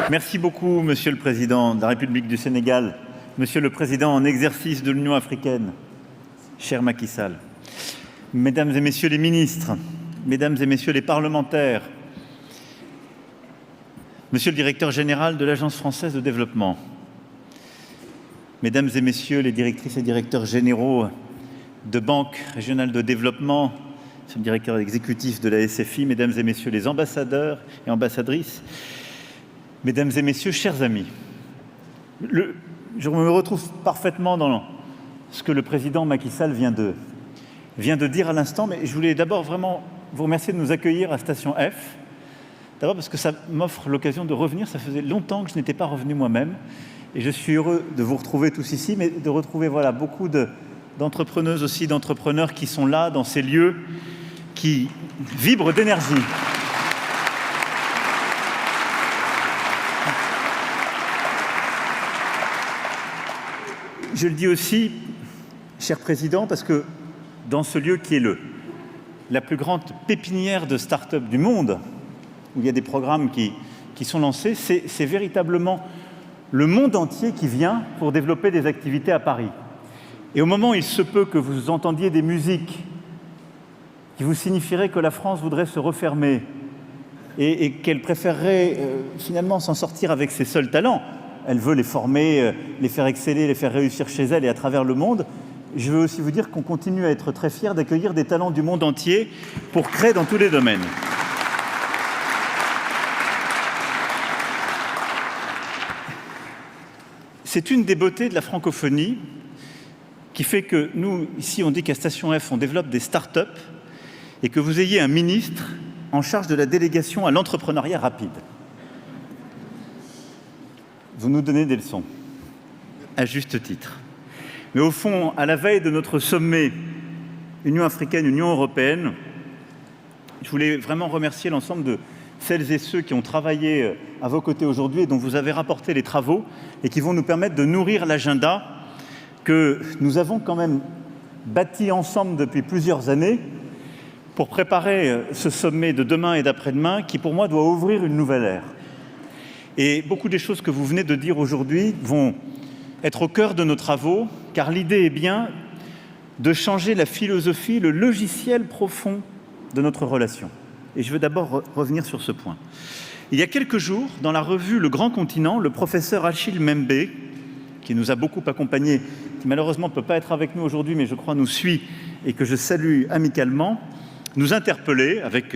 Merci beaucoup, Monsieur le Président de la République du Sénégal, Monsieur le Président en exercice de l'Union africaine, cher Macky Sall, Mesdames et Messieurs les ministres, Mesdames et Messieurs les parlementaires, Monsieur le Directeur général de l'Agence française de développement, Mesdames et Messieurs les directrices et directeurs généraux de banques régionales de développement, Monsieur le directeur exécutif de la SFI, Mesdames et Messieurs les ambassadeurs et ambassadrices, Mesdames et Messieurs, chers amis, je me retrouve parfaitement dans ce que le président Macky Sall vient de dire à l'instant, mais je voulais d'abord vraiment vous remercier de nous accueillir à Station F. D'abord parce que ça m'offre l'occasion de revenir, ça faisait longtemps que je n'étais pas revenu moi-même, et je suis heureux de vous retrouver tous ici, mais de retrouver voilà, beaucoup d'entrepreneuses aussi, d'entrepreneurs qui sont là, dans ces lieux, qui vibrent d'énergie. Je le dis aussi, cher Président, parce que dans ce lieu qui est la plus grande pépinière de start-up du monde, où il y a des programmes qui sont lancés, c'est véritablement le monde entier qui vient pour développer des activités à Paris. Et au moment où il se peut que vous entendiez des musiques qui vous signifieraient que la France voudrait se refermer et qu'elle préférerait finalement s'en sortir avec ses seuls talents, elle veut les former, les faire exceller, les faire réussir chez elle et à travers le monde, je veux aussi vous dire qu'on continue à être très fiers d'accueillir des talents du monde entier pour créer dans tous les domaines. C'est une des beautés de la francophonie qui fait que nous, ici, on dit qu'à Station F, on développe des start-up et que vous ayez un ministre en charge de la délégation à l'entrepreneuriat rapide. Vous nous donnez des leçons, à juste titre. Mais au fond, à la veille de notre sommet Union africaine, Union européenne, je voulais vraiment remercier l'ensemble de celles et ceux qui ont travaillé à vos côtés aujourd'hui et dont vous avez rapporté les travaux et qui vont nous permettre de nourrir l'agenda que nous avons quand même bâti ensemble depuis plusieurs années pour préparer ce sommet de demain et d'après-demain qui, pour moi, doit ouvrir une nouvelle ère. Et beaucoup des choses que vous venez de dire aujourd'hui vont être au cœur de nos travaux, car l'idée est bien de changer la philosophie, le logiciel profond de notre relation. Et je veux d'abord revenir sur ce point. Il y a quelques jours, dans la revue Le Grand Continent, le professeur Achille Mbembe, qui nous a beaucoup accompagnés, qui malheureusement ne peut pas être avec nous aujourd'hui, mais je crois nous suit et que je salue amicalement, nous interpellait avec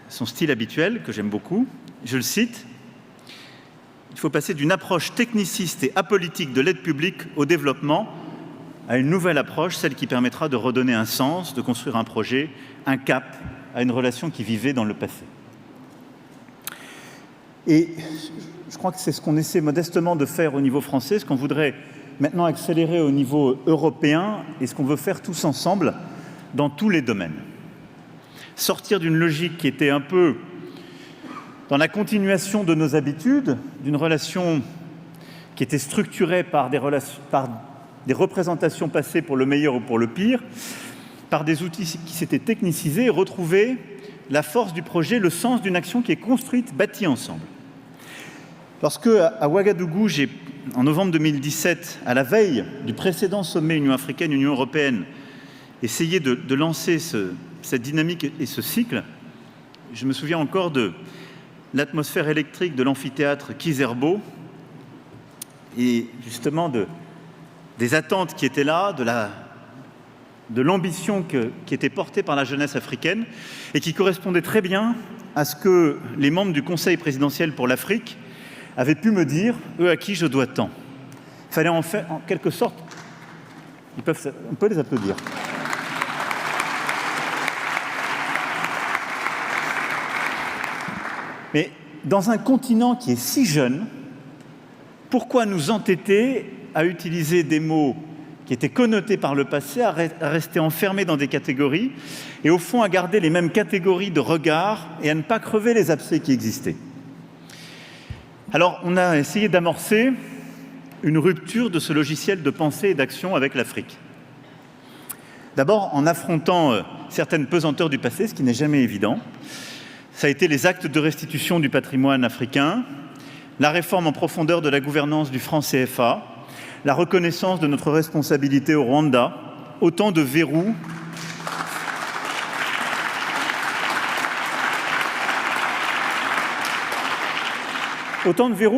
son style habituel, que j'aime beaucoup. Je le cite, « Il faut passer d'une approche techniciste et apolitique de l'aide publique au développement à une nouvelle approche, celle qui permettra de redonner un sens, de construire un projet, un cap à une relation qui vivait dans le passé. » Et je crois que c'est ce qu'on essaie modestement de faire au niveau français, ce qu'on voudrait maintenant accélérer au niveau européen et ce qu'on veut faire tous ensemble dans tous les domaines. Sortir d'une logique qui était un peu dans la continuation de nos habitudes, d'une relation qui était structurée par des représentations passées pour le meilleur ou pour le pire, par des outils qui s'étaient technicisés et retrouver la force du projet, le sens d'une action qui est construite, bâtie ensemble. Lorsque, à Ouagadougou, en novembre 2017, à la veille du précédent sommet Union africaine, Union européenne, essayé de lancer cette dynamique et ce cycle, je me souviens encore de l'atmosphère électrique de l'amphithéâtre Kizerbo et justement des attentes qui étaient là, de l'ambition qui était portée par la jeunesse africaine et qui correspondait très bien à ce que les membres du Conseil présidentiel pour l'Afrique avaient pu me dire, eux à qui je dois tant. Il fallait en faire, en quelque sorte, on peut les applaudir. Mais dans un continent qui est si jeune, pourquoi nous entêter à utiliser des mots qui étaient connotés par le passé, à rester enfermés dans des catégories, et au fond à garder les mêmes catégories de regard et à ne pas crever les abcès qui existaient. Alors, on a essayé d'amorcer une rupture de ce logiciel de pensée et d'action avec l'Afrique. D'abord, en affrontant certaines pesanteurs du passé, ce qui n'est jamais évident, Ça a été les actes de restitution du patrimoine africain, la réforme en profondeur de la gouvernance du franc CFA, la reconnaissance de notre responsabilité au Rwanda, autant de verrous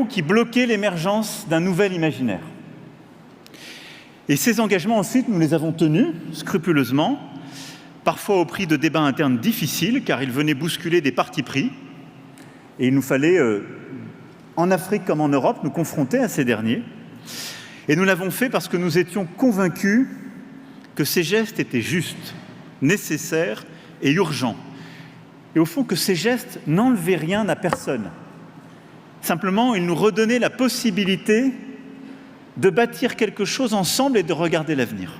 qui bloquaient l'émergence d'un nouvel imaginaire. Et ces engagements, ensuite, nous les avons tenus scrupuleusement, parfois au prix de débats internes difficiles, car ils venaient bousculer des partis pris. Et il nous fallait, en Afrique comme en Europe, nous confronter à ces derniers. Et nous l'avons fait parce que nous étions convaincus que ces gestes étaient justes, nécessaires et urgents. Et au fond, que ces gestes n'enlevaient rien à personne. Simplement, ils nous redonnaient la possibilité de bâtir quelque chose ensemble et de regarder l'avenir.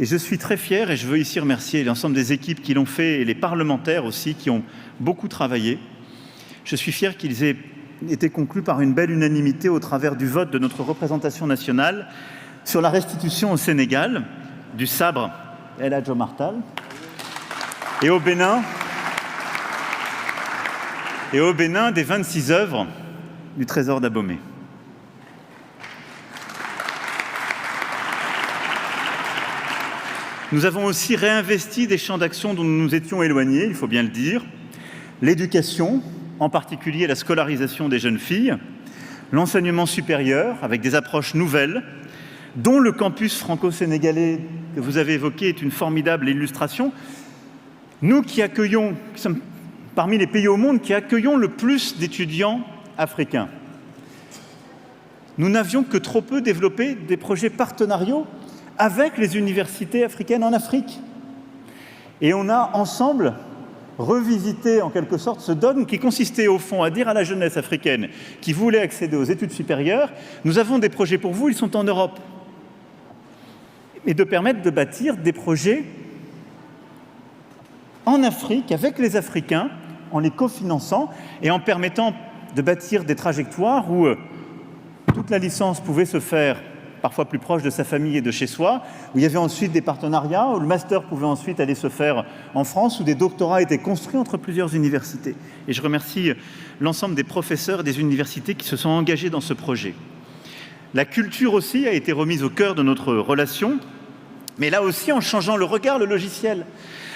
Et je suis très fier, et je veux ici remercier l'ensemble des équipes qui l'ont fait, et les parlementaires aussi, qui ont beaucoup travaillé. Je suis fier qu'ils aient été conclus par une belle unanimité au travers du vote de notre représentation nationale sur la restitution au Sénégal du sabre El Hadj Omar Tall et au Bénin des 26 œuvres du trésor d'Abomey. Nous avons aussi réinvesti des champs d'action dont nous nous étions éloignés, il faut bien le dire. L'éducation, en particulier la scolarisation des jeunes filles, l'enseignement supérieur, avec des approches nouvelles, dont le campus franco-sénégalais que vous avez évoqué est une formidable illustration. Nous qui sommes parmi les pays au monde qui accueillons le plus d'étudiants africains, nous n'avions que trop peu développé des projets partenariaux avec les universités africaines en Afrique. Et on a ensemble revisité en quelque sorte ce dogme qui consistait au fond à dire à la jeunesse africaine qui voulait accéder aux études supérieures, nous avons des projets pour vous, ils sont en Europe. Et de permettre de bâtir des projets en Afrique avec les Africains, en les cofinançant et en permettant de bâtir des trajectoires où toute la licence pouvait se faire parfois plus proche de sa famille et de chez soi, où il y avait ensuite des partenariats, où le master pouvait ensuite aller se faire en France, où des doctorats étaient construits entre plusieurs universités. Et je remercie l'ensemble des professeurs et des universités qui se sont engagés dans ce projet. La culture aussi a été remise au cœur de notre relation, mais là aussi en changeant le regard, le logiciel,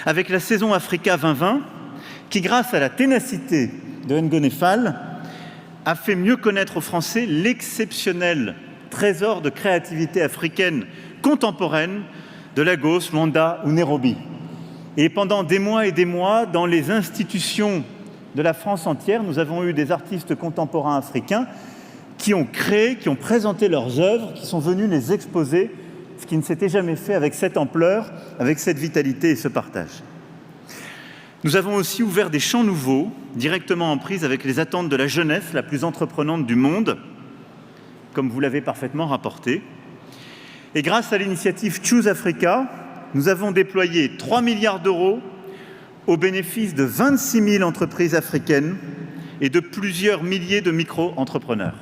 avec la saison Africa 2020, qui grâce à la ténacité de Ngone Fall, a fait mieux connaître aux Français l'exceptionnel trésor de créativité africaine contemporaine de Lagos, Luanda ou Nairobi. Et pendant des mois et des mois, dans les institutions de la France entière, nous avons eu des artistes contemporains africains qui ont créé, qui ont présenté leurs œuvres, qui sont venus les exposer, ce qui ne s'était jamais fait avec cette ampleur, avec cette vitalité et ce partage. Nous avons aussi ouvert des champs nouveaux, directement en prise avec les attentes de la jeunesse la plus entreprenante du monde, comme vous l'avez parfaitement rapporté. Et grâce à l'initiative Choose Africa, nous avons déployé 3 milliards d'euros au bénéfice de 26 000 entreprises africaines et de plusieurs milliers de micro-entrepreneurs.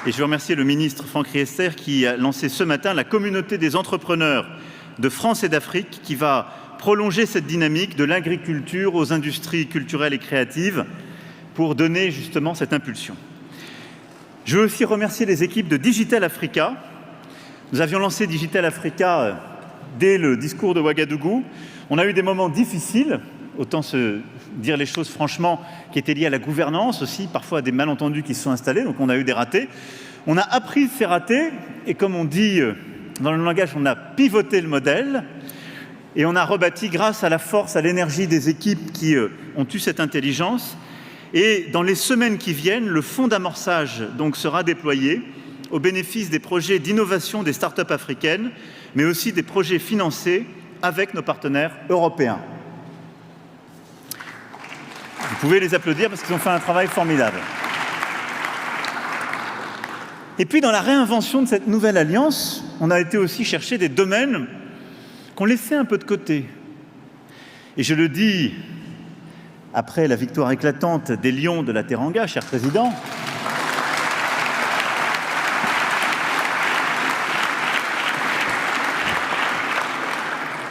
Et je veux remercier le ministre Franck Riester qui a lancé ce matin la communauté des entrepreneurs de France et d'Afrique qui va prolonger cette dynamique de l'agriculture aux industries culturelles et créatives pour donner justement cette impulsion. Je veux aussi remercier les équipes de Digital Africa. Nous avions lancé Digital Africa dès le discours de Ouagadougou. On a eu des moments difficiles, autant se dire les choses franchement, qui étaient liés à la gouvernance aussi, parfois des malentendus qui se sont installés, donc on a eu des ratés. On a appris de ces ratés, et comme on dit dans le langage, on a pivoté le modèle, et on a rebâti grâce à la force, à l'énergie des équipes qui ont eu cette intelligence. Et dans les semaines qui viennent, le fonds d'amorçage donc sera déployé au bénéfice des projets d'innovation des startups africaines, mais aussi des projets financés avec nos partenaires européens. Vous pouvez les applaudir parce qu'ils ont fait un travail formidable. Et puis, dans la réinvention de cette nouvelle alliance, on a été aussi chercher des domaines qu'on laissait un peu de côté. Et je le dis après la victoire éclatante des Lions de la Teranga, cher Président,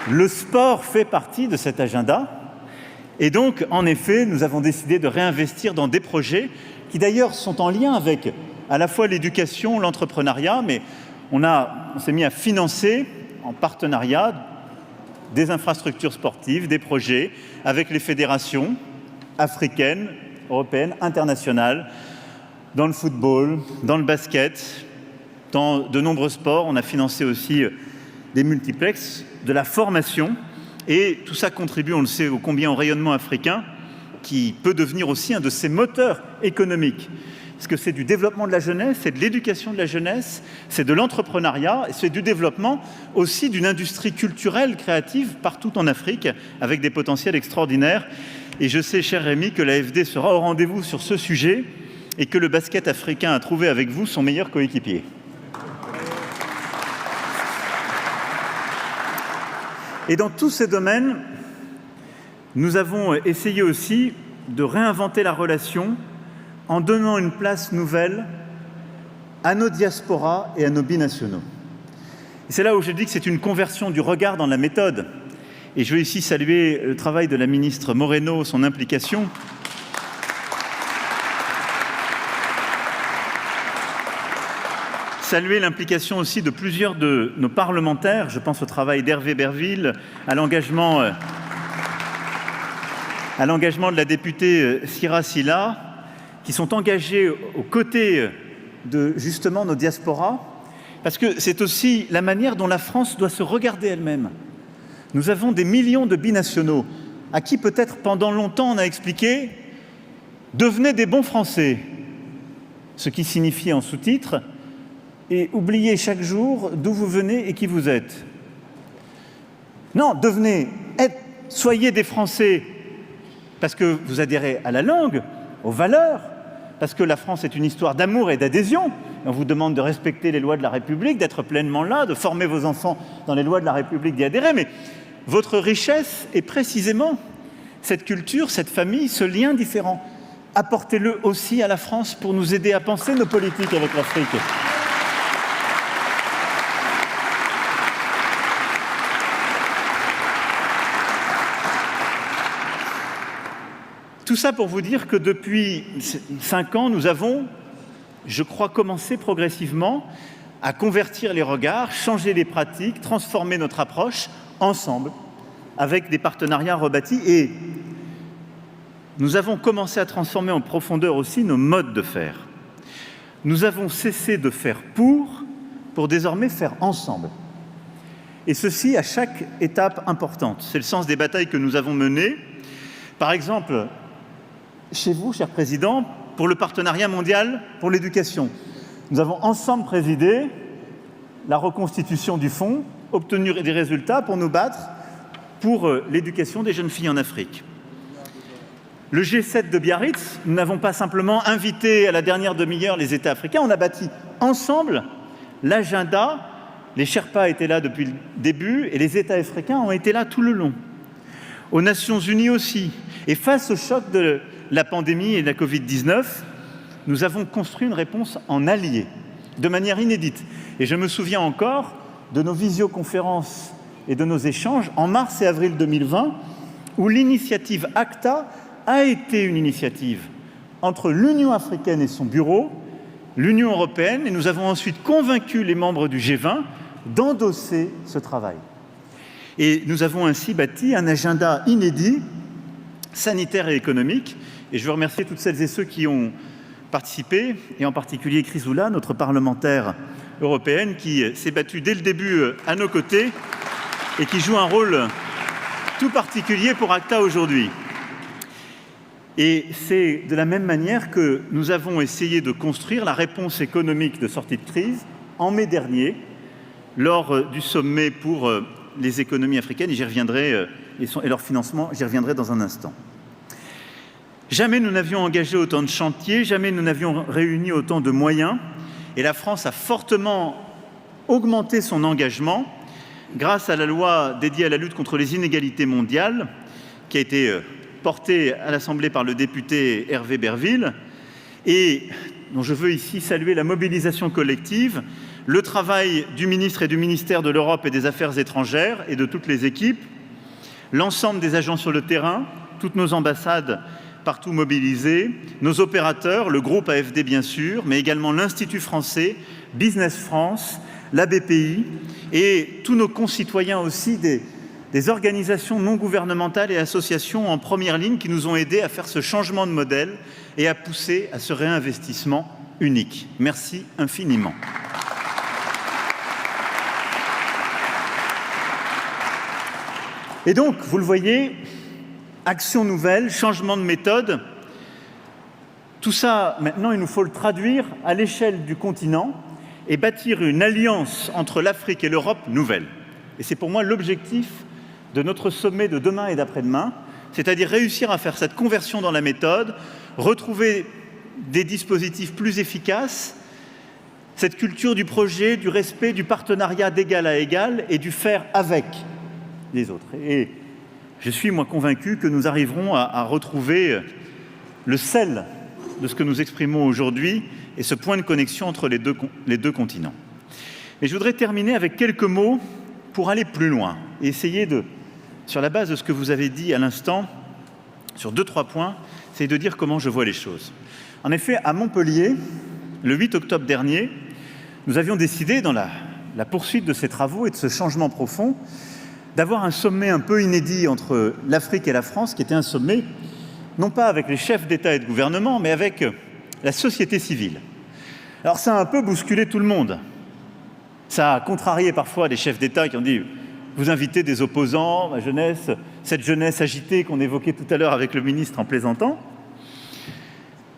Le sport fait partie de cet agenda. Et donc, en effet, nous avons décidé de réinvestir dans des projets qui d'ailleurs sont en lien avec à la fois l'éducation, l'entrepreneuriat, mais on s'est mis à financer en partenariat des infrastructures sportives, des projets avec les fédérations africaines, européennes, internationales, dans le football, dans le basket, dans de nombreux sports. On a financé aussi des multiplexes, de la formation. Et tout ça contribue, on le sait, ô combien au rayonnement africain, qui peut devenir aussi un de ses moteurs économiques. Parce que c'est du développement de la jeunesse, c'est de l'éducation de la jeunesse, c'est de l'entrepreneuriat, et c'est du développement aussi d'une industrie culturelle, créative, partout en Afrique, avec des potentiels extraordinaires. Et je sais, cher Rémi, que l'AFD sera au rendez-vous sur ce sujet, et que le basket africain a trouvé avec vous son meilleur coéquipier. Et dans tous ces domaines, nous avons essayé aussi de réinventer la relation en donnant une place nouvelle à nos diasporas et à nos binationaux. Et c'est là où je dis que c'est une conversion du regard dans la méthode. Et je veux ici saluer le travail de la ministre Moreno, son implication. Saluer l'implication aussi de plusieurs de nos parlementaires. Je pense au travail d'Hervé Berville, à l'engagement de la députée Sira Silla, qui sont engagés aux côtés de justement nos diasporas, parce que c'est aussi la manière dont la France doit se regarder elle-même. Nous avons des millions de binationaux à qui peut-être pendant longtemps on a expliqué « devenez des bons Français », ce qui signifie en sous-titre et oubliez chaque jour d'où vous venez et qui vous êtes. Non, soyez des Français parce que vous adhérez à la langue, aux valeurs, parce que la France est une histoire d'amour et d'adhésion. Et on vous demande de respecter les lois de la République, d'être pleinement là, de former vos enfants dans les lois de la République, d'y adhérer. Mais votre richesse est précisément cette culture, cette famille, ce lien différent. Apportez-le aussi à la France pour nous aider à penser nos politiques avec l'Afrique. Tout ça pour vous dire que depuis 5 ans, nous avons, je crois, commencé progressivement à convertir les regards, changer les pratiques, transformer notre approche ensemble, avec des partenariats rebâtis. Et nous avons commencé à transformer en profondeur aussi nos modes de faire. Nous avons cessé de faire pour désormais faire ensemble. Et ceci à chaque étape importante. C'est le sens des batailles que nous avons menées. Par exemple, chez vous, cher Président, pour le partenariat mondial pour l'éducation. Nous avons ensemble présidé la reconstitution du fonds, obtenu des résultats pour nous battre pour l'éducation des jeunes filles en Afrique. Le G7 de Biarritz, nous n'avons pas simplement invité à la dernière demi-heure les États africains, on a bâti ensemble l'agenda. Les Sherpas étaient là depuis le début et les États africains ont été là tout le long. Aux Nations Unies aussi. Et face au choc de la pandémie et de la Covid-19, nous avons construit une réponse en alliés, de manière inédite. Et je me souviens encore de nos visioconférences et de nos échanges en mars et avril 2020, où l'initiative ACTA a été une initiative entre l'Union africaine et son bureau, l'Union européenne, et nous avons ensuite convaincu les membres du G20 d'endosser ce travail. Et nous avons ainsi bâti un agenda inédit, sanitaire et économique. Et je veux remercier toutes celles et ceux qui ont participé, et en particulier Chrysoula, notre parlementaire européenne, qui s'est battue dès le début à nos côtés et qui joue un rôle tout particulier pour ACTA aujourd'hui. Et c'est de la même manière que nous avons essayé de construire la réponse économique de sortie de crise en mai dernier, lors du sommet pour les économies africaines, et j'y reviendrai, et leur financement, j'y reviendrai dans un instant. Jamais nous n'avions engagé autant de chantiers, jamais nous n'avions réuni autant de moyens, et la France a fortement augmenté son engagement grâce à la loi dédiée à la lutte contre les inégalités mondiales, qui a été portée à l'Assemblée par le député Hervé Berville. Et dont je veux ici saluer la mobilisation collective, le travail du ministre et du ministère de l'Europe et des Affaires étrangères et de toutes les équipes, l'ensemble des agents sur le terrain, toutes nos ambassades partout mobilisées, nos opérateurs, le groupe AFD bien sûr, mais également l'Institut français, Business France, la BPI et tous nos concitoyens aussi des organisations non gouvernementales et associations en première ligne qui nous ont aidés à faire ce changement de modèle et à pousser à ce réinvestissement unique. Merci infiniment. Et donc, vous le voyez, action nouvelle, changement de méthode, tout ça, maintenant, il nous faut le traduire à l'échelle du continent et bâtir une alliance entre l'Afrique et l'Europe nouvelle. Et c'est pour moi l'objectif de notre sommet de demain et d'après-demain, c'est-à-dire réussir à faire cette conversion dans la méthode, retrouver des dispositifs plus efficaces, cette culture du projet, du respect, du partenariat d'égal à égal et du faire avec les autres. Et je suis, moi, convaincu que nous arriverons à retrouver le sel de ce que nous exprimons aujourd'hui et ce point de connexion entre les deux continents. Mais je voudrais terminer avec quelques mots pour aller plus loin et essayer de, sur la base de ce que vous avez dit à l'instant, sur 2-3 points, c'est de dire comment je vois les choses. En effet, à Montpellier, le 8 octobre dernier, nous avions décidé, dans la poursuite de ces travaux et de ce changement profond, d'avoir un sommet un peu inédit entre l'Afrique et la France, qui était un sommet, non pas avec les chefs d'État et de gouvernement, mais avec la société civile. Alors ça a un peu bousculé tout le monde. Ça a contrarié parfois les chefs d'État qui ont dit « vous invitez des opposants, ma jeunesse, cette jeunesse agitée qu'on évoquait tout à l'heure avec le ministre en plaisantant ».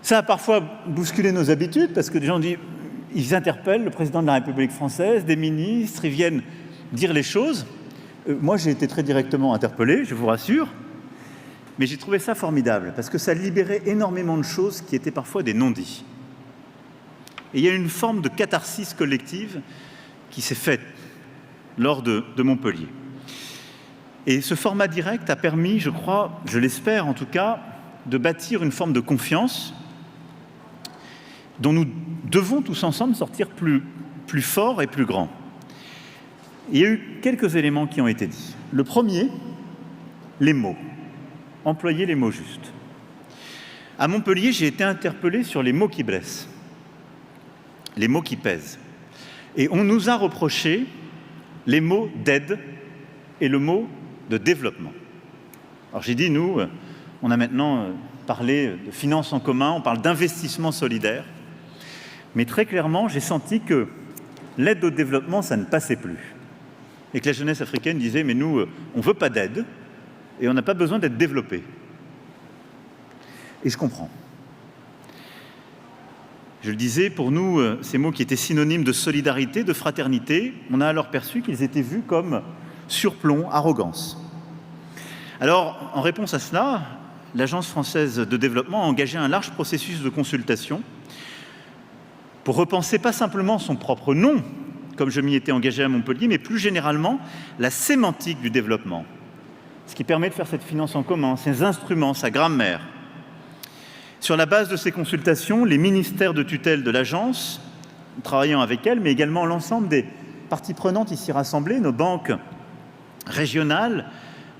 Ça a parfois bousculé nos habitudes, parce que des gens disent « ils interpellent le président de la République française, des ministres, ils viennent dire les choses ». Moi, j'ai été très directement interpellé, je vous rassure, mais j'ai trouvé ça formidable, parce que ça libérait énormément de choses qui étaient parfois des non-dits. Et il y a une forme de catharsis collective qui s'est faite lors de Montpellier. Et ce format direct a permis, je crois, je l'espère en tout cas, de bâtir une forme de confiance dont nous devons tous ensemble sortir plus forts et plus grands. Il y a eu quelques éléments qui ont été dits. Le premier, les mots. Employer les mots justes. À Montpellier, j'ai été interpellé sur les mots qui blessent, les mots qui pèsent. Et on nous a reproché les mots d'aide et le mot de développement. Alors j'ai dit, nous, on a maintenant parlé de finances en commun, on parle d'investissement solidaire, mais très clairement, j'ai senti que l'aide au développement, ça ne passait plus. Et que la jeunesse africaine disait « mais nous, on ne veut pas d'aide et on n'a pas besoin d'être développé ». Et je comprends. Je le disais, pour nous, ces mots qui étaient synonymes de solidarité, de fraternité, on a alors perçu qu'ils étaient vus comme surplomb, arrogance. Alors, en réponse à cela, l'Agence française de développement a engagé un large processus de consultation pour repenser pas simplement son propre nom, comme je m'y étais engagé à Montpellier, mais plus généralement la sémantique du développement, ce qui permet de faire cette finance en commun, ses instruments, sa grammaire. Sur la base de ces consultations, les ministères de tutelle de l'agence, travaillant avec elle, mais également l'ensemble des parties prenantes ici rassemblées, nos banques régionales,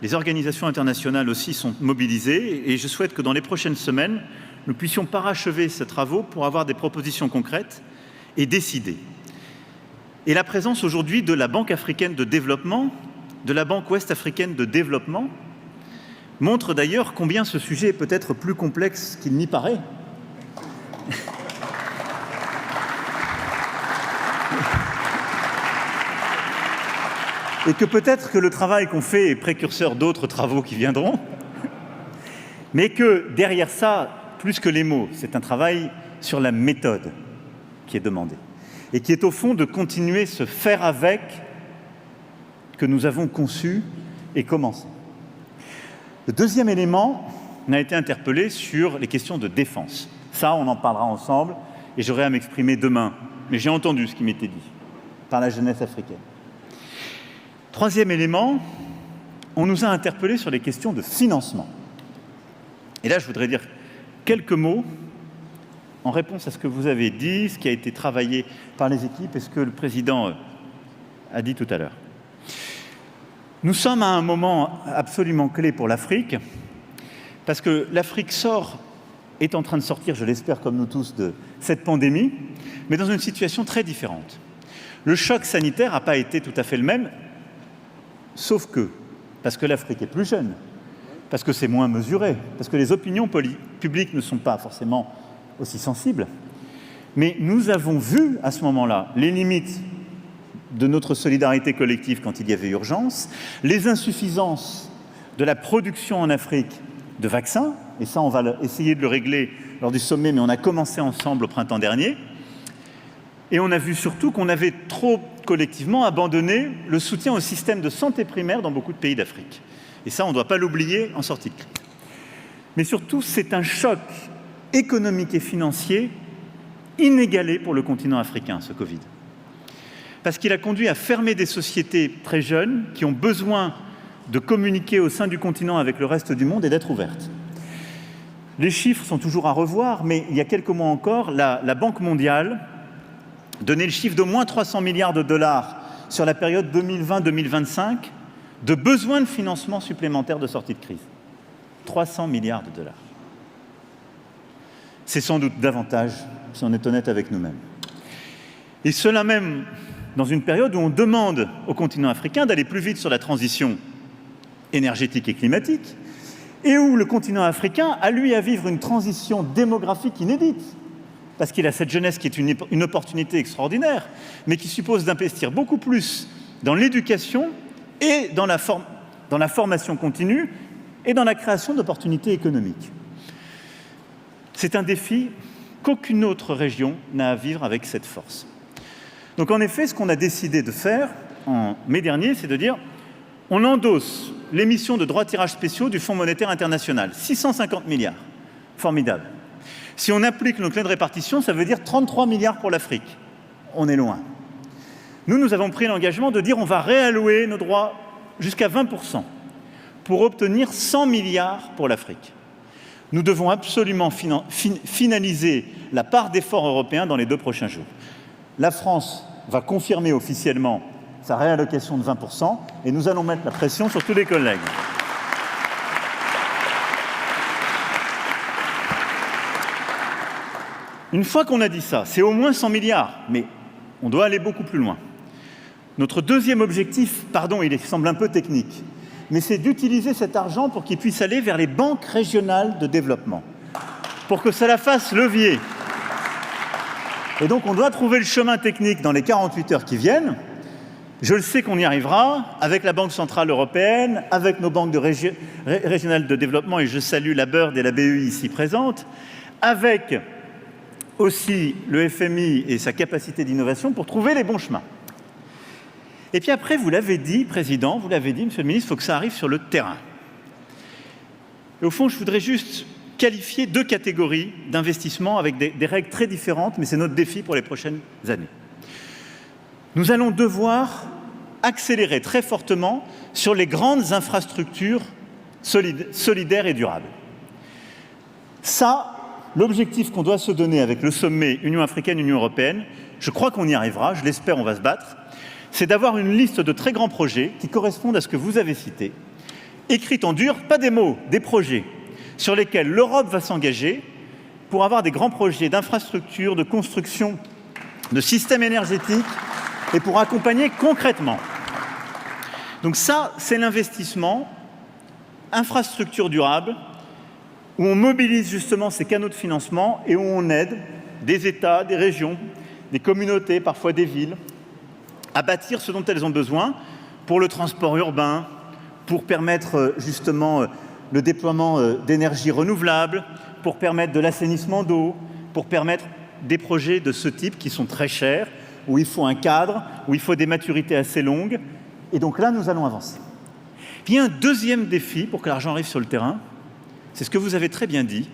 les organisations internationales aussi sont mobilisées, et je souhaite que dans les prochaines semaines, nous puissions parachever ces travaux pour avoir des propositions concrètes et décider. Et la présence aujourd'hui de la Banque africaine de développement, de la Banque ouest-africaine de développement, montre d'ailleurs combien ce sujet est peut-être plus complexe qu'il n'y paraît. Et que peut-être que le travail qu'on fait est précurseur d'autres travaux qui viendront, mais que derrière ça, plus que les mots, c'est un travail sur la méthode qui est demandé. Et qui est au fond de continuer ce faire avec que nous avons conçu et commencé. Le deuxième élément, on a été interpellé sur les questions de défense. Ça, on en parlera ensemble et j'aurai à m'exprimer demain. Mais j'ai entendu ce qui m'était dit par la jeunesse africaine. Troisième élément, on nous a interpellés sur les questions de financement. Et là, je voudrais dire quelques mots en réponse à ce que vous avez dit, ce qui a été travaillé par les équipes et ce que le président a dit tout à l'heure. Nous sommes à un moment absolument clé pour l'Afrique, parce que l'Afrique est en train de sortir, je l'espère comme nous tous, de cette pandémie, mais dans une situation très différente. Le choc sanitaire n'a pas été tout à fait le même, sauf que, parce que l'Afrique est plus jeune, parce que c'est moins mesuré, parce que les opinions publiques ne sont pas forcément aussi sensibles, mais nous avons vu à ce moment-là les limites de notre solidarité collective quand il y avait urgence, les insuffisances de la production en Afrique de vaccins, et ça on va essayer de le régler lors du sommet, mais on a commencé ensemble au printemps dernier, et on a vu surtout qu'on avait trop collectivement abandonné le soutien au système de santé primaire dans beaucoup de pays d'Afrique. Et ça, on ne doit pas l'oublier en sortie de crise. Mais surtout, c'est un choc économique et financier inégalé pour le continent africain, ce Covid. Parce qu'il a conduit à fermer des sociétés très jeunes qui ont besoin de communiquer au sein du continent avec le reste du monde et d'être ouvertes. Les chiffres sont toujours à revoir, mais il y a quelques mois encore, la Banque mondiale donnait le chiffre d'au moins 300 milliards de dollars sur la période 2020-2025 de besoins de financement supplémentaires de sortie de crise. 300 milliards de dollars. C'est sans doute davantage, si on est honnête avec nous-mêmes. Et cela même dans une période où on demande au continent africain d'aller plus vite sur la transition énergétique et climatique, et où le continent africain a, lui, à vivre une transition démographique inédite, parce qu'il a cette jeunesse qui est une opportunité extraordinaire, mais qui suppose d'investir beaucoup plus dans l'éducation et dans la formation continue et dans la création d'opportunités économiques. C'est un défi qu'aucune autre région n'a à vivre avec cette force. Donc en effet, ce qu'on a décidé de faire en mai dernier, c'est de dire on endosse l'émission de droits de tirage spéciaux du Fonds monétaire international, 650 milliards, formidable. Si on applique nos clés de répartition, ça veut dire 33 milliards pour l'Afrique. On est loin. Nous avons pris l'engagement de dire on va réallouer nos droits jusqu'à 20% pour obtenir 100 milliards pour l'Afrique. Nous devons absolument finaliser la part d'efforts européens dans les 2 prochains jours. La France va confirmer officiellement sa réallocation de 20% et nous allons mettre la pression sur tous les collègues. Une fois qu'on a dit ça, c'est au moins 100 milliards, mais on doit aller beaucoup plus loin. Notre deuxième objectif, il semble un peu technique, mais c'est d'utiliser cet argent pour qu'il puisse aller vers les banques régionales de développement, pour que ça la fasse levier. Et donc on doit trouver le chemin technique dans les 48 heures qui viennent. Je le sais qu'on y arrivera, avec la Banque centrale européenne, avec nos banques régionales de développement, et je salue la BERD et la BEI ici présentes, avec aussi le FMI et sa capacité d'innovation pour trouver les bons chemins. Et puis après, vous l'avez dit, Président, vous l'avez dit, Monsieur le Ministre, il faut que ça arrive sur le terrain. Et au fond, je voudrais juste qualifier 2 catégories d'investissements avec des règles très différentes, mais c'est notre défi pour les prochaines années. Nous allons devoir accélérer très fortement sur les grandes infrastructures solidaires et durables. Ça, l'objectif qu'on doit se donner avec le sommet Union africaine-Union européenne, je crois qu'on y arrivera, je l'espère, on va se battre, c'est d'avoir une liste de très grands projets qui correspondent à ce que vous avez cité, écrite en dur, pas des mots, des projets, sur lesquels l'Europe va s'engager pour avoir des grands projets d'infrastructures, de construction, de systèmes énergétiques, et pour accompagner concrètement. Donc ça, c'est l'investissement, infrastructure durable, où on mobilise justement ces canaux de financement et où on aide des États, des régions, des communautés, parfois des villes, à bâtir ce dont elles ont besoin pour le transport urbain, pour permettre justement le déploiement d'énergies renouvelables, pour permettre de l'assainissement d'eau, pour permettre des projets de ce type qui sont très chers, où il faut un cadre, où il faut des maturités assez longues. Et donc là, nous allons avancer. Puis il y a un deuxième défi pour que l'argent arrive sur le terrain, c'est ce que vous avez très bien dit,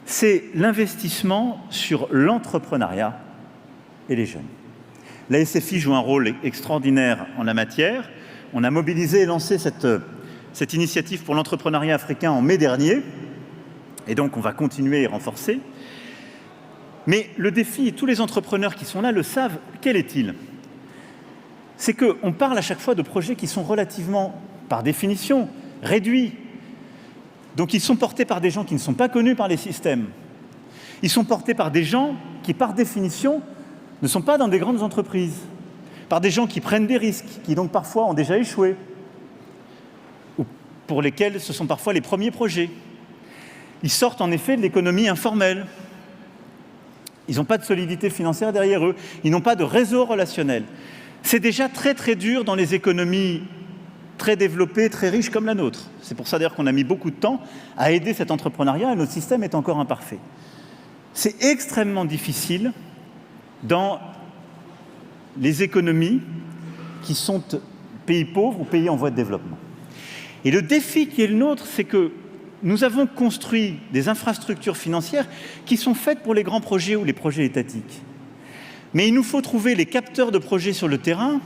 c'est l'investissement sur l'entrepreneuriat et les jeunes. La SFI joue un rôle extraordinaire en la matière. On a mobilisé et lancé cette initiative pour l'entrepreneuriat africain en mai dernier, et donc on va continuer et renforcer. Mais le défi, et tous les entrepreneurs qui sont là le savent, quel est-il? C'est qu'on parle à chaque fois de projets qui sont relativement, par définition, réduits. Donc ils sont portés par des gens qui ne sont pas connus par les systèmes. Ils sont portés par des gens qui, par définition, ne sont pas dans des grandes entreprises, par des gens qui prennent des risques, qui donc parfois ont déjà échoué, ou pour lesquels ce sont parfois les premiers projets. Ils sortent en effet de l'économie informelle. Ils n'ont pas de solidité financière derrière eux, ils n'ont pas de réseau relationnel. C'est déjà très très dur dans les économies très développées, très riches comme la nôtre. C'est pour ça d'ailleurs qu'on a mis beaucoup de temps à aider cet entrepreneuriat et notre système est encore imparfait. C'est extrêmement difficile dans les économies qui sont pays pauvres ou pays en voie de développement. Et le défi qui est le nôtre, c'est que nous avons construit des infrastructures financières qui sont faites pour les grands projets ou les projets étatiques. Mais il nous faut trouver les capteurs de projets sur le terrain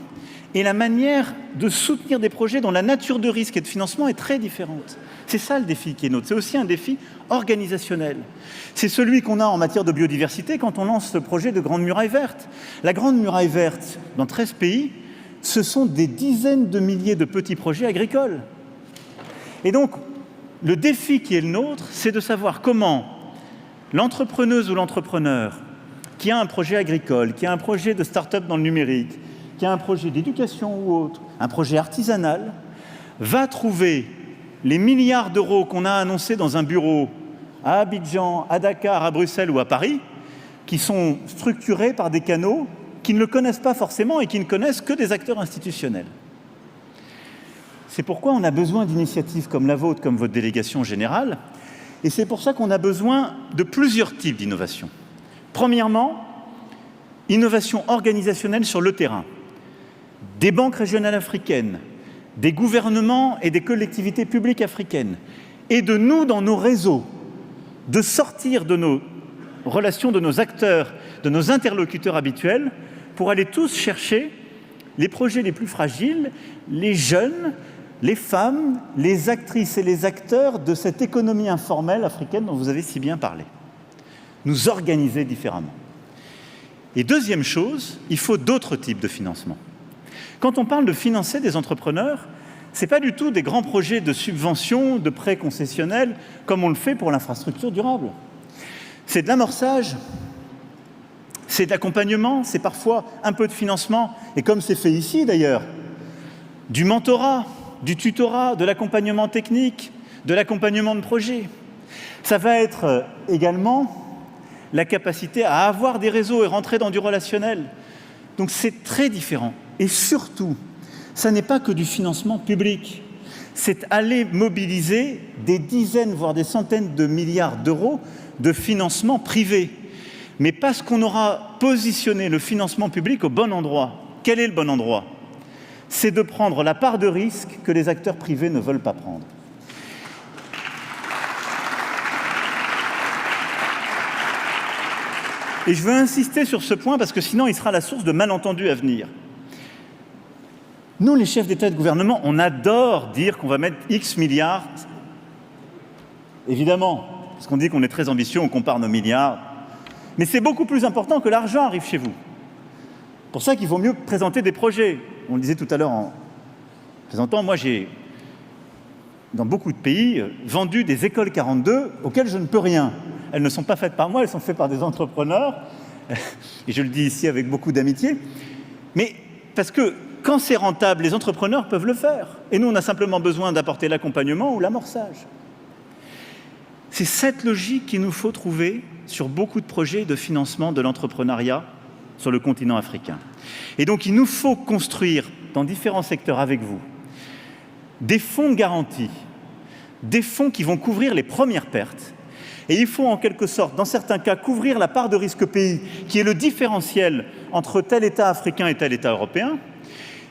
et la manière de soutenir des projets dont la nature de risque et de financement est très différente. C'est ça le défi qui est nôtre. C'est aussi un défi organisationnel. C'est celui qu'on a en matière de biodiversité quand on lance le projet de Grande Muraille Verte. La Grande Muraille Verte, dans 13 pays, ce sont des dizaines de milliers de petits projets agricoles. Et donc, le défi qui est le nôtre, c'est de savoir comment l'entrepreneuse ou l'entrepreneur qui a un projet agricole, qui a un projet de start-up dans le numérique, qui a un projet d'éducation ou autre, un projet artisanal, va trouver les milliards d'euros qu'on a annoncés dans un bureau à Abidjan, à Dakar, à Bruxelles ou à Paris, qui sont structurés par des canaux qui ne le connaissent pas forcément et qui ne connaissent que des acteurs institutionnels. C'est pourquoi on a besoin d'initiatives comme la vôtre, comme votre délégation générale, et c'est pour ça qu'on a besoin de plusieurs types d'innovation. Premièrement, innovation organisationnelle sur le terrain. Des banques régionales africaines, des gouvernements et des collectivités publiques africaines, et de nous, dans nos réseaux, de sortir de nos relations, de nos acteurs, de nos interlocuteurs habituels, pour aller tous chercher les projets les plus fragiles, les jeunes, les femmes, les actrices et les acteurs de cette économie informelle africaine dont vous avez si bien parlé. Nous organiser différemment. Et deuxième chose, il faut d'autres types de financement. Quand on parle de financer des entrepreneurs, ce n'est pas du tout des grands projets de subvention, de prêts concessionnels, comme on le fait pour l'infrastructure durable. C'est de l'amorçage, c'est de l'accompagnement, c'est parfois un peu de financement, et comme c'est fait ici d'ailleurs, du mentorat, du tutorat, de l'accompagnement technique, de l'accompagnement de projet. Ça va être également la capacité à avoir des réseaux et rentrer dans du relationnel. Donc c'est très différent. Et surtout, ça n'est pas que du financement public. C'est aller mobiliser des dizaines, voire des centaines de milliards d'euros de financement privé. Mais parce qu'on aura positionné le financement public au bon endroit. Quel est le bon endroit? C'est de prendre la part de risque que les acteurs privés ne veulent pas prendre. Et je veux insister sur ce point parce que sinon il sera la source de malentendus à venir. Nous, les chefs d'État et de gouvernement, on adore dire qu'on va mettre X milliards. Évidemment, parce qu'on dit qu'on est très ambitieux, on compare nos milliards. Mais c'est beaucoup plus important que l'argent arrive chez vous. C'est pour ça qu'il vaut mieux présenter des projets. On le disait tout à l'heure en présentant, moi j'ai, dans beaucoup de pays, vendu des écoles 42 auxquelles je ne peux rien. Elles ne sont pas faites par moi, elles sont faites par des entrepreneurs, et je le dis ici avec beaucoup d'amitié, mais parce que quand c'est rentable, les entrepreneurs peuvent le faire. Et nous, on a simplement besoin d'apporter l'accompagnement ou l'amorçage. C'est cette logique qu'il nous faut trouver sur beaucoup de projets de financement de l'entrepreneuriat sur le continent africain. Et donc, il nous faut construire, dans différents secteurs avec vous, des fonds de garantie, des fonds qui vont couvrir les premières pertes. Et il faut en quelque sorte, dans certains cas, couvrir la part de risque pays, qui est le différentiel entre tel État africain et tel État européen,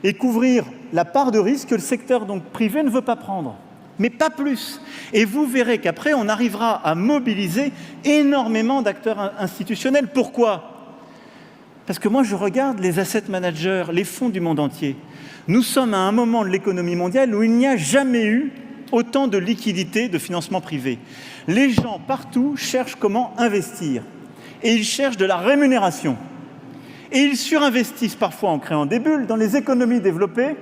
et couvrir la part de risque que le secteur donc, privé ne veut pas prendre. Mais pas plus. Et vous verrez qu'après, on arrivera à mobiliser énormément d'acteurs institutionnels. Pourquoi? Parce que moi, je regarde les asset managers, les fonds du monde entier. Nous sommes à un moment de l'économie mondiale où il n'y a jamais eu autant de liquidités de financement privé. Les gens, partout, cherchent comment investir. et ils cherchent de la rémunération. Et ils surinvestissent parfois en créant des bulles dans les économies développées,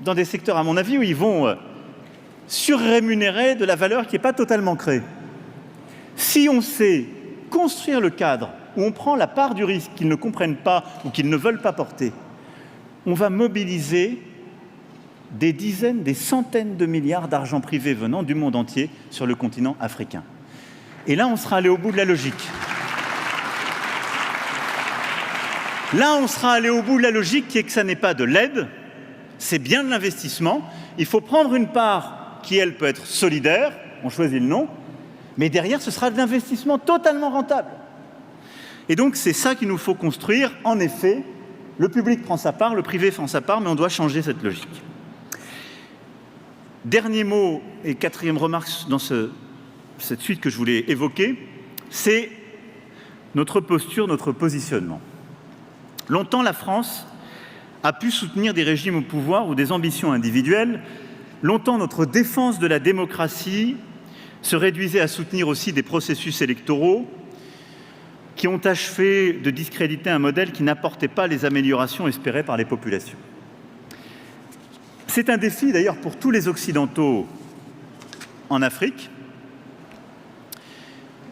dans des secteurs, à mon avis, où ils vont surrémunérer de la valeur qui n'est pas totalement créée. Si on sait construire le cadre où on prend la part du risque qu'ils ne comprennent pas ou qu'ils ne veulent pas porter, on va mobiliser des dizaines, des centaines de milliards d'argent privé venant du monde entier sur le continent africain. Et là, on sera allé au bout de la logique. Là, on sera allé au bout de la logique qui est que ça n'est pas de l'aide, c'est bien de l'investissement. Il faut prendre une part qui, elle, peut être solidaire, on choisit le nom, mais derrière, ce sera de l'investissement totalement rentable. Et donc, c'est ça qu'il nous faut construire. En effet, le public prend sa part, le privé prend sa part, mais on doit changer cette logique. Dernier mot et quatrième remarque dans cette suite que je voulais évoquer, c'est notre posture, notre positionnement. Longtemps, la France a pu soutenir des régimes au pouvoir ou des ambitions individuelles. Longtemps, notre défense de la démocratie se réduisait à soutenir aussi des processus électoraux qui ont achevé de discréditer un modèle qui n'apportait pas les améliorations espérées par les populations. C'est un défi d'ailleurs pour tous les Occidentaux en Afrique.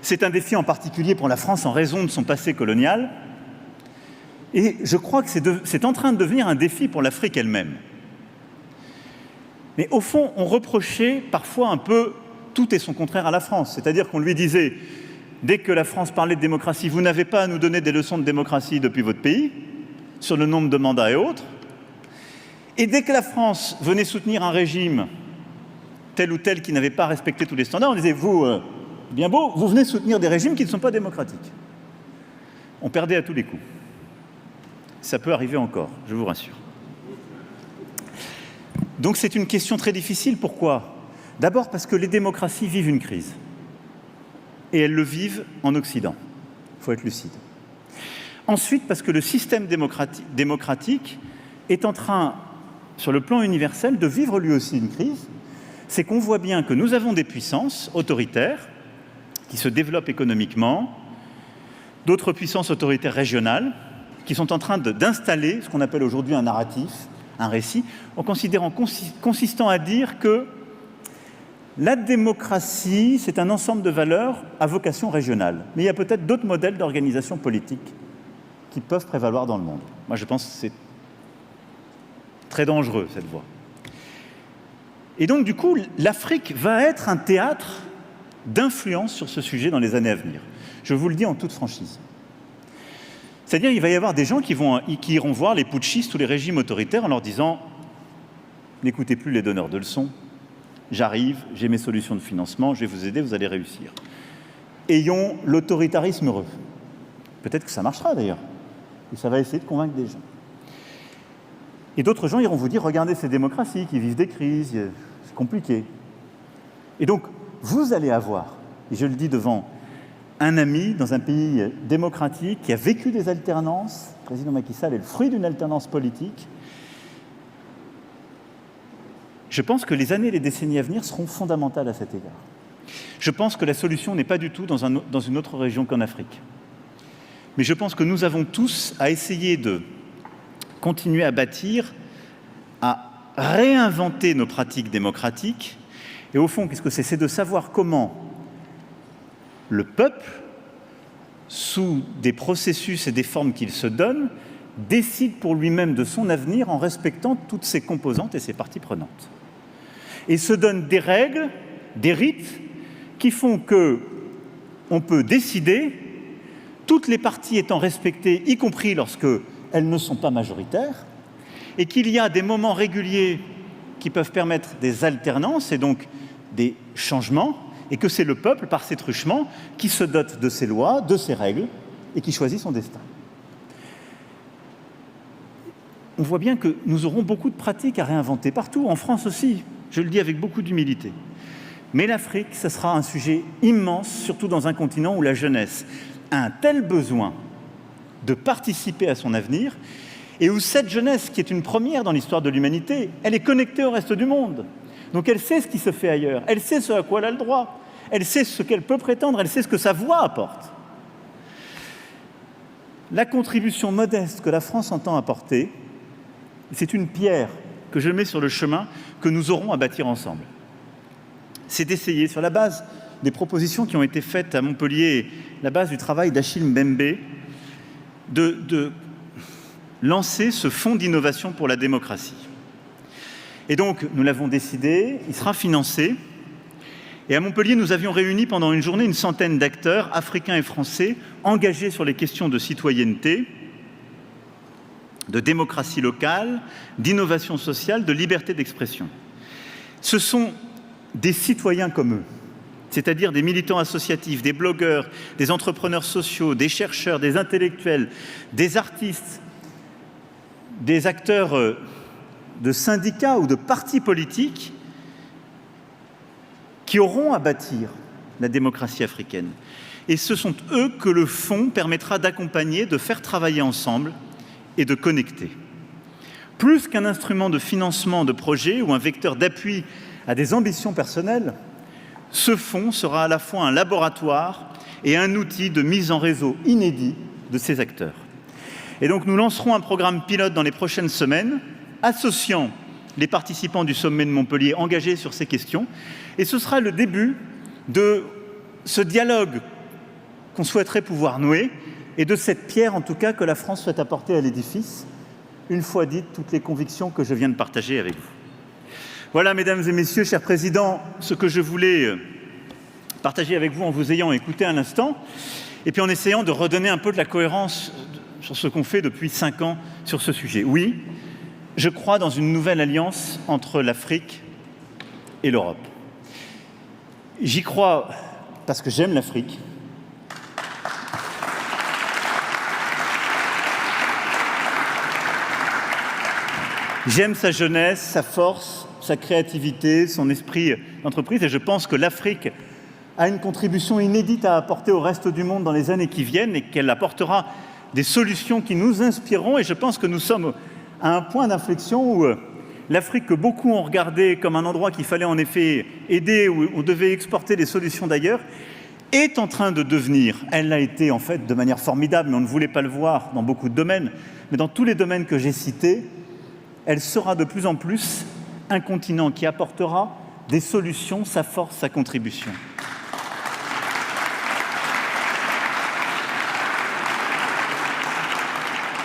C'est un défi en particulier pour la France en raison de son passé colonial. Et je crois que c'est en train de devenir un défi pour l'Afrique elle-même. Mais au fond, on reprochait parfois un peu tout et son contraire à la France. C'est-à-dire qu'on lui disait, dès que la France parlait de démocratie, vous n'avez pas à nous donner des leçons de démocratie depuis votre pays, sur le nombre de mandats et autres. Et dès que la France venait soutenir un régime tel ou tel qui n'avait pas respecté tous les standards, on disait, vous, bien beau, vous venez soutenir des régimes qui ne sont pas démocratiques. On perdait à tous les coups. Ça peut arriver encore, je vous rassure. Donc c'est une question très difficile. Pourquoi ? D'abord parce que les démocraties vivent une crise. Et elles le vivent en Occident. Il faut être lucide. Ensuite, parce que le système démocratique est en train, sur le plan universel, de vivre lui aussi une crise. C'est qu'on voit bien que nous avons des puissances autoritaires qui se développent économiquement, d'autres puissances autoritaires régionales qui sont en train d'installer ce qu'on appelle aujourd'hui un narratif, un récit, en considérant consistant à dire que la démocratie, c'est un ensemble de valeurs à vocation régionale. Mais il y a peut-être d'autres modèles d'organisation politique qui peuvent prévaloir dans le monde. Moi, je pense que c'est très dangereux, cette voie. Et donc, du coup, l'Afrique va être un théâtre d'influence sur ce sujet dans les années à venir. Je vous le dis en toute franchise. C'est-à-dire qu'il va y avoir des gens qui iront voir les putschistes ou les régimes autoritaires en leur disant « N'écoutez plus les donneurs de leçons, j'arrive, j'ai mes solutions de financement, je vais vous aider, vous allez réussir. » Ayons l'autoritarisme heureux. Peut-être que ça marchera d'ailleurs. Et ça va essayer de convaincre des gens. Et d'autres gens iront vous dire « Regardez ces démocraties qui vivent des crises, c'est compliqué. » Et donc, vous allez avoir, et je le dis devant un ami dans un pays démocratique qui a vécu des alternances, le président Macky Sall est le fruit d'une alternance politique. Je pense que les années et les décennies à venir seront fondamentales à cet égard. Je pense que la solution n'est pas du tout dans une autre région qu'en Afrique. Mais je pense que nous avons tous à essayer de continuer à bâtir, à réinventer nos pratiques démocratiques. Et au fond, qu'est-ce que c'est ? C'est de savoir comment le peuple, sous des processus et des formes qu'il se donne, décide pour lui-même de son avenir en respectant toutes ses composantes et ses parties prenantes. Et se donne des règles, des rites, qui font qu'on peut décider, toutes les parties étant respectées, y compris lorsqu'elles ne sont pas majoritaires, et qu'il y a des moments réguliers qui peuvent permettre des alternances et donc des changements, et que c'est le peuple, par ses truchements, qui se dote de ses lois, de ses règles, et qui choisit son destin. On voit bien que nous aurons beaucoup de pratiques à réinventer partout, en France aussi, je le dis avec beaucoup d'humilité. Mais l'Afrique, ce sera un sujet immense, surtout dans un continent où la jeunesse a un tel besoin de participer à son avenir, et où cette jeunesse, qui est une première dans l'histoire de l'humanité, elle est connectée au reste du monde. Donc elle sait ce qui se fait ailleurs, elle sait ce à quoi elle a le droit, elle sait ce qu'elle peut prétendre, elle sait ce que sa voix apporte. la contribution modeste que la France entend apporter, c'est une pierre que je mets sur le chemin que nous aurons à bâtir ensemble. C'est d'essayer, sur la base des propositions qui ont été faites à Montpellier, la base du travail d'Achille Mbembe, de lancer ce fonds d'innovation pour la démocratie. Et donc, nous l'avons décidé, il sera financé. Et à Montpellier, nous avions réuni pendant une journée une centaine d'acteurs, africains et français, engagés sur les questions de citoyenneté, de démocratie locale, d'innovation sociale, de liberté d'expression. Ce sont des citoyens comme eux, c'est-à-dire des militants associatifs, des blogueurs, des entrepreneurs sociaux, des chercheurs, des intellectuels, des artistes, des acteurs de syndicats ou de partis politiques qui auront à bâtir la démocratie africaine. Et ce sont eux que le fonds permettra d'accompagner, de faire travailler ensemble et de connecter. Plus qu'un instrument de financement de projets ou un vecteur d'appui à des ambitions personnelles, ce fonds sera à la fois un laboratoire et un outil de mise en réseau inédit de ces acteurs. Et donc nous lancerons un programme pilote dans les prochaines semaines, associant les participants du sommet de Montpellier engagés sur ces questions. Et ce sera le début de ce dialogue qu'on souhaiterait pouvoir nouer et de cette pierre, en tout cas, que la France souhaite apporter à l'édifice, une fois dites toutes les convictions que je viens de partager avec vous. Voilà, mesdames et messieurs, chers présidents, ce que je voulais partager avec vous en vous ayant écouté un instant, et puis en essayant de redonner un peu de la cohérence sur ce qu'on fait depuis 5 ans sur ce sujet. Oui, je crois dans une nouvelle alliance entre l'Afrique et l'Europe. J'y crois parce que j'aime l'Afrique. J'aime sa jeunesse, sa force, sa créativité, son esprit d'entreprise, et je pense que l'Afrique a une contribution inédite à apporter au reste du monde dans les années qui viennent et qu'elle apportera des solutions qui nous inspireront. Et je pense que nous sommes à un point d'inflexion où l'Afrique, que beaucoup ont regardé comme un endroit qu'il fallait en effet aider, où on devait exporter des solutions d'ailleurs, est en train de devenir, elle l'a été en fait de manière formidable, mais on ne voulait pas le voir dans beaucoup de domaines, mais dans tous les domaines que j'ai cités, elle sera de plus en plus un continent qui apportera des solutions, sa force, sa contribution.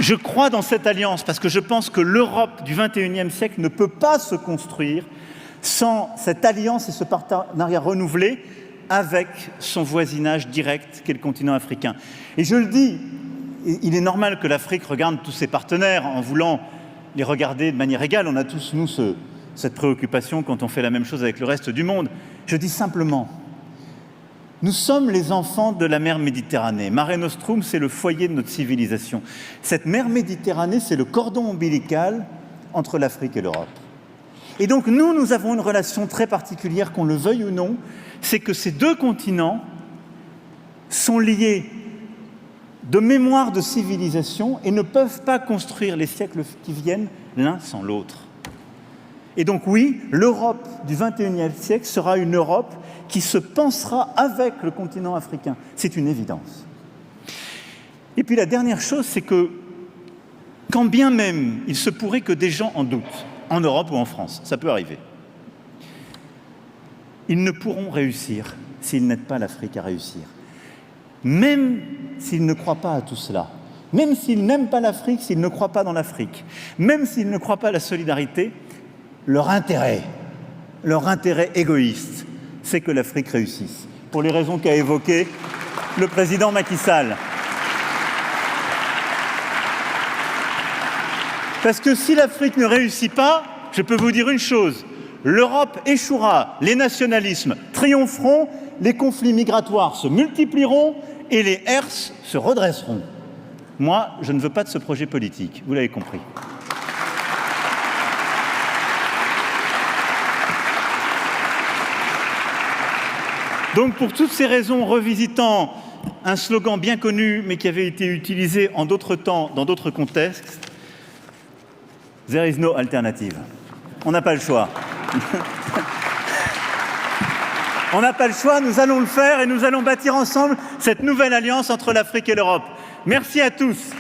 Je crois dans cette alliance parce que je pense que l'Europe du XXIe siècle ne peut pas se construire sans cette alliance et ce partenariat renouvelé avec son voisinage direct qu'est le continent africain. Et je le dis, il est normal que l'Afrique regarde tous ses partenaires en voulant les regarder de manière égale. On a tous, nous, cette préoccupation quand on fait la même chose avec le reste du monde. Je dis simplement, nous sommes les enfants de la mer Méditerranée. Mare Nostrum, c'est le foyer de notre civilisation. Cette mer Méditerranée, c'est le cordon ombilical entre l'Afrique et l'Europe. Et donc, nous avons une relation très particulière, qu'on le veuille ou non, c'est que ces deux continents sont liés de mémoire de civilisation et ne peuvent pas construire les siècles qui viennent l'un sans l'autre. Et donc oui, l'Europe du XXIe siècle sera une Europe qui se pensera avec le continent africain. C'est une évidence. Et puis la dernière chose, c'est que quand bien même il se pourrait que des gens en doutent, en Europe ou en France, ça peut arriver, ils ne pourront réussir s'ils n'aident pas l'Afrique à réussir. Même s'ils ne croient pas à tout cela, même s'ils n'aiment pas l'Afrique, s'ils ne croient pas dans l'Afrique, même s'ils ne croient pas à la solidarité, leur intérêt égoïste, c'est que l'Afrique réussisse, pour les raisons qu'a évoquées le président Macky Sall. Parce que si l'Afrique ne réussit pas, je peux vous dire une chose, l'Europe échouera, les nationalismes triompheront, les conflits migratoires se multiplieront et les herses se redresseront. Moi, je ne veux pas de ce projet politique, vous l'avez compris. Donc, pour toutes ces raisons, revisitant un slogan bien connu, mais qui avait été utilisé en d'autres temps, dans d'autres contextes, « There is no alternative ». On n'a pas le choix. On n'a pas le choix, nous allons le faire et nous allons bâtir ensemble cette nouvelle alliance entre l'Afrique et l'Europe. Merci à tous.